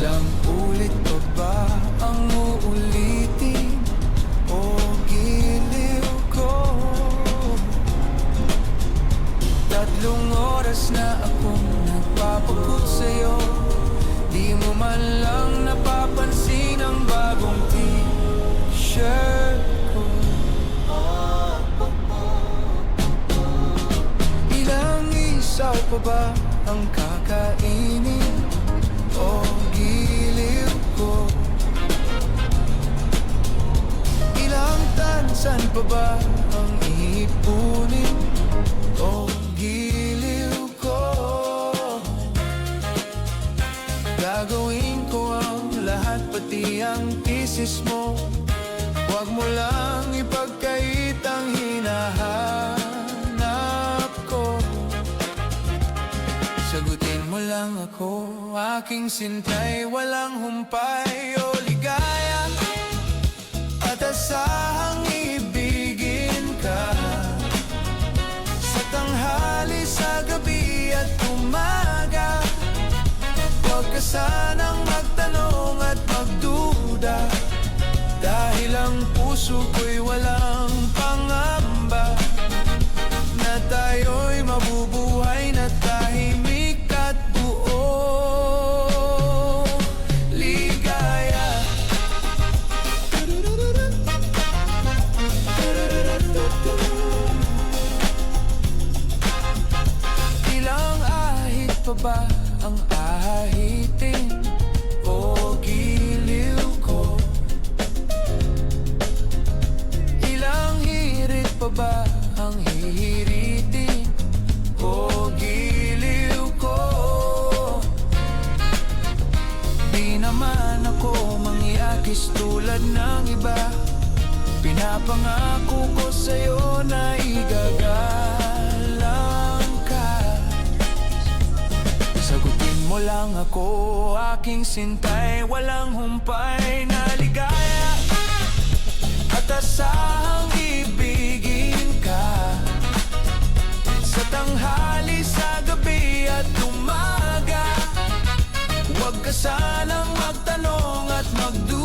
Ilang ulit pa ba ang uulitin o giliw ko? 3 oras na akong nagpapagut sa'yo, di mo man lang napapansin ang bagong t-shirt ko. Ilang isaw pa ba ang kakainin o giliw ko? Ilang tansan pa ba ang iipunin o giliw ko? Gagawin ko ang lahat, pati ang thesis mo. Huwag mo lang ipagkait ang hinahanap ko. Sagutin mo lang ako, aking sintay, walang humpay o ligaya, at asahang ibigin ka. Sa tanghali, sa gabi at umaga, huwag ka sanang magtanong at magduda, dahil ang puso ko'y walang pangamba na tayo'y mabubuhay na tahimik at buo ligaya. Ilang ahit pa ba ang ahitin o giliw ko? Ilang hirit pa ba ang hihiritin o giliw ko? Di naman ako mangyakis tulad ng iba, pinapangako ko sa'yo na igagalang ka. Sagutin mo lang ako, aking sintay, walang humpay na ligaya, at asahang ibigin ka. Sa tanghali, sa gabi at umaga, huwag ka sanang magtanong at magduda,